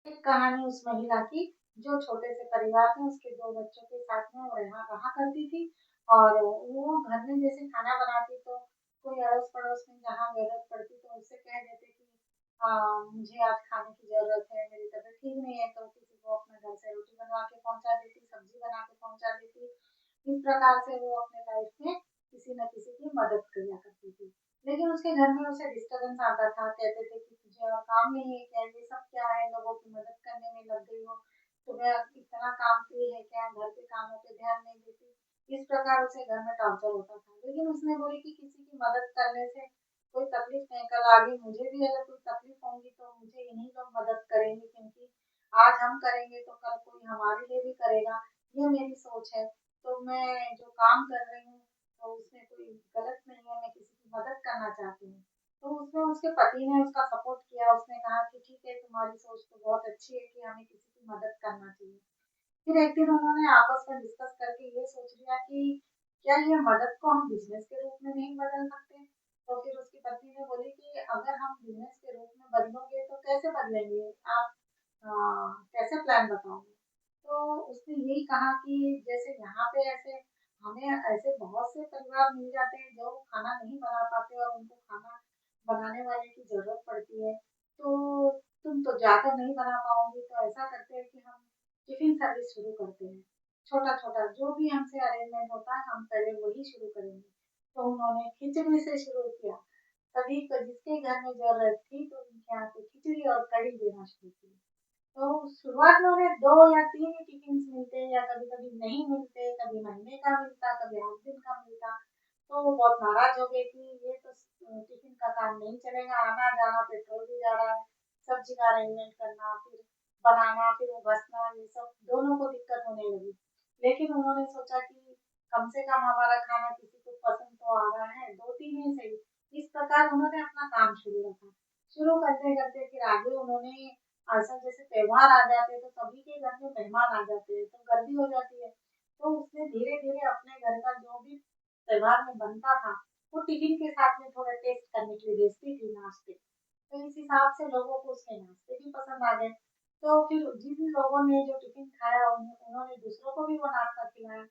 एक कहानी उस महिला की जो छोटे से परिवार में उसके 2 बच्चों के साथ में वो रहा रहा करती थी। और वो घर में जैसे खाना बनाती तो कोई अड़ोस-पड़ोस में जहाँ ज़रूरत पड़ती तो उससे कह देते कि मुझे आज खाने की ज़रूरत है, मेरी तबीयत ठीक नहीं है, तो किसी को अपने घर से रोटी बनवा के पहुँचा देती, सब्ज़ी बना के पहुँचा देती। इस प्रकार से वो अपने लाइफ में किसी न किसी की मदद किया करती थी। लेकिन उसके घर में उसे डिस्टर्बेंस आता था, कहते थे कि तुझे और काम नहीं है क्या? ये सब क्या है? लोगों की मदद करने में लग गई हो, तुम्हें इतना काम फ्री है क्या? घर के कामों पे ध्यान नहीं देती। इस प्रकार उसे घर में टॉर्चर होता था। लेकिन उसने बोली कि किसी की मदद करने से कोई तकलीफ नहीं, कल आगे मुझे भी अगर कोई तकलीफ होगी तो मुझे इन्हीं लोग मदद करेंगे, क्योंकि आज हम करेंगे तो कल कोई हमारे लिए भी करेगा। ये मेरी सोच है। तो मैं जो काम कर रही हूँ तो उसमें कोई गलत नहीं है, मैं किसी की मदद करना चाहती हूँ। तो उसमें उसके पति ने उसका सपोर्ट किया, उसने कहा कि ठीक है, तुम्हारी सोच तो बहुत अच्छी है कि हमें किसी की मदद करना चाहिए। फिर एक दिन उन्होंने आपस में डिस्कस करके ये सोच लिया कि क्या ये मदद को हम बिजनेस के रूप में नहीं बदल सकते? तो फिर उसकी पत्नी ने बोली कि अगर हम बिजनेस के रूप में बदलोगे तो कैसे बदलेंगे? आप कैसे प्लान बताओगे? तो उसने यही कहा कि जैसे यहाँ पे ऐसे हमें ऐसे बहुत से परिवार मिल जाते हैं जो खाना नहीं बना पाते और उनको खाना बनाने वाले की ज़रूरत पड़ती है। तो तुम तो ज़्यादा नहीं बना पाओगी, तो ऐसा करते हैं कि हम टिफ़िन सर्विस शुरू करते हैं। छोटा-छोटा जो भी हमसे अरेंजमेंट होता है हम पहले वही शुरू करेंगे। तो उन्होंने खिचड़ी से शुरू किया। सभी को जिसके घर में ज़रूरत थी तो उनके यहाँ से खिचड़ी और कढ़ी देना शुरू किया। तो शुरुआत में उन्हें 2 या 3 ही टिफ़िन्स मिलते या कभी-कभी नहीं मिलते, कभी महीने का मिलता, कभी 8 दिन का मिलता। तो वो बहुत नाराज़ हो गए कि ये तो टिफ़िन का काम नहीं चलेगा, आना-जाना पेट्रोल भी जा रहा है, सब्ज़ी का अरेंजमेंट करना, फिर बनाना, फिर वो घसना, ये सब दोनों को दिक्कत होने लगी। लेकिन उन्होंने सोचा कि कम से कम हमारा खाना किसी को पसंद तो आ रहा है, 2-3 ही सही। इस प्रकार उन्होंने अपना काम शुरू रखा। शुरू करते-करते फिर आगे उन्होंने ऐसा जैसे त्योहार आ जाते हैं तो सभी के घर में मेहमान आ जाते हैं तो गर्दी हो जाती है। तो उसने धीरे-धीरे अपने घर का जो भी त्योहार में बनता था, वो टिफ़िन के साथ में थोड़ा टेस्ट करने के लिए भेजती थी नाश्ते। तो इस हिसाब से लोगों को उसके नाश्ते भी पसंद आ गए। तो फिर जिन लोगों ने जो टिफ़िन खाया उन्होंने दूसरों को भी वो नाश्ता खिलाया।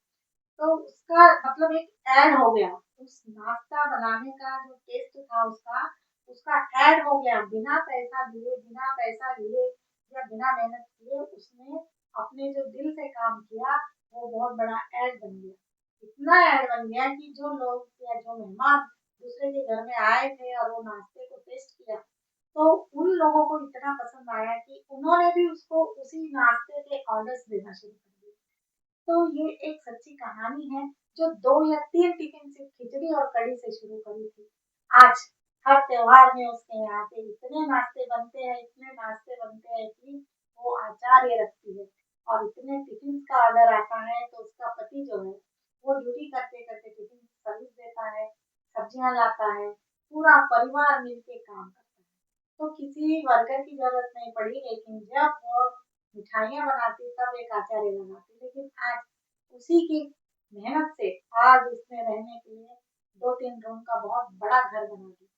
तो उसका मतलब एक ऐड हो गया। उस नाश्ता बनाने का जो टेस्ट था उसका, उसका ऐड हो गया। बिना पैसा लिए या बिना मेहनत किए उसने अपने जो दिल से काम किया, वो बहुत बड़ा ऐड बन गया। इतना ऐड बन गया कि जो लोग या जो मेहमान दूसरे के घर में आए थे और वो नाश्ते को टेस्ट किया, तो उन लोगों को इतना पसंद आया कि उन्होंने भी उसको उसी नाश्ते के ऑर्डर्स देना शुरू कर दिए। तो ये एक सच्ची कहानी है जो 2 या 3 टिफ़िन सिर्फ खिचड़ी और कढ़ी से शुरू करी थी। आज हर त्योहार में उसके यहाँ पे इतने नाश्ते बनते हैं कि वो आचार्य रखती है और इतने टिफ़िन्स का ऑर्डर आता है तो उसका पति जो है, वो ड्यूटी करते-करते टिफ़िन सर्विस देता है, सब्जियाँ लाता है, पूरा परिवार मिलके काम करता है। तो किसी वर्कर की ज़रूरत नहीं पड़ी, लेकिन जब वो मिठाइयाँ बनाती तब एक आचार्य लगाती। लेकिन आज उसी की मेहनत से आज उसने रहने के लिए 2-3 रूम का बहुत बड़ा घर बना दिया।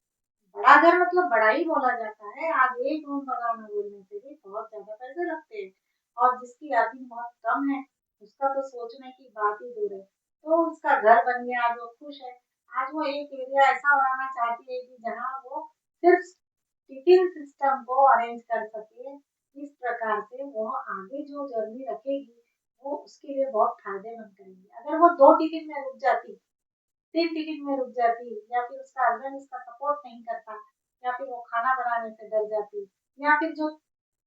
बड़ा घर मतलब बड़ा ही बोला जाता है। आज एक रूम बनाना बोलने से भी बहुत ज़्यादा पैसे लगते हैं और जिसकी अर्निंग बहुत कम है, उसका तो सोचने की बात ही दूर है। तो उसका घर बन गया, आज वो खुश है। आज वो एक एरिया ऐसा बनाना चाहती है कि जहाँ वो सिर्फ टिफ़िन सिस्टम को अरेंज कर सके। इस प्रकार से वो आगे जो जर्नी रखेगी, वो उसके लिए बहुत फ़ायदेमंद करेंगी। अगर वो 2 टिफ़िन में रुक जाती, 3 टिफ़िन में रुक जाती या फिर उसका हस्बैंड उसका सपोर्ट नहीं करता या फिर वो खाना बनाने से डर जाती या फिर जो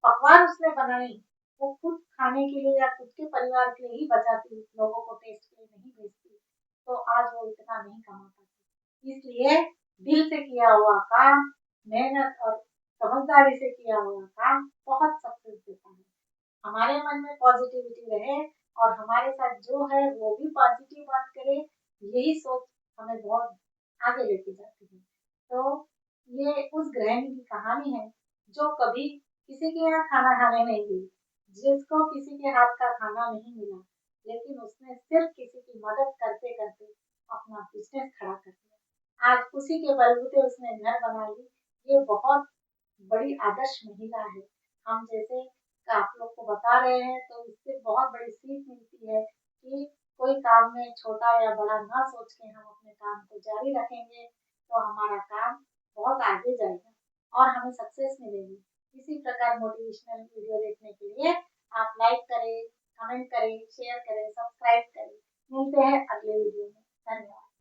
पकवान उसने बनाई, वो खुद खाने के लिए या खुद के परिवार के लिए ही बचाती, लोगों को टेस्ट के लिए नहीं भेजती, तो आज वो इतना नहीं कमा पाती। इसलिए दिल से किया हुआ काम, मेहनत और समझदारी से किया हुआ काम बहुत सक्सेस देता है। हमारे मन में पॉजिटिविटी रहे और हमारे साथ जो है वो भी पॉजिटिव बात करे, यही सोच हमें बहुत आगे लेके जाती है। तो ये उस गृहिणी की कहानी है जो कभी किसी के यहाँ खाना खाने नहीं गई, जिसको किसी के हाथ का खाना नहीं मिला, लेकिन उसने सिर्फ किसी की मदद करते-करते अपना बिज़नेस खड़ा कर दिया। आज उसी के बलबूते उसने घर बना ली। ये बहुत बड़ी आदर्श महिला है। हम जैसे आप लोग को बता रहे हैं, तो इससे बहुत बड़ी सीख मिलती है कि कोई काम में छोटा या बड़ा ना सोच के हम अपने काम को जारी रखेंगे, तो हमारा काम बहुत आगे जाएगा और हमें सक्सेस मिलेगी। इसी प्रकार मोटिवेशनल वीडियो देखने के लिए आप लाइक करें, कमेंट करें, शेयर करें, सब्सक्राइब करें। मिलते हैं अगले वीडियो में। धन्यवाद।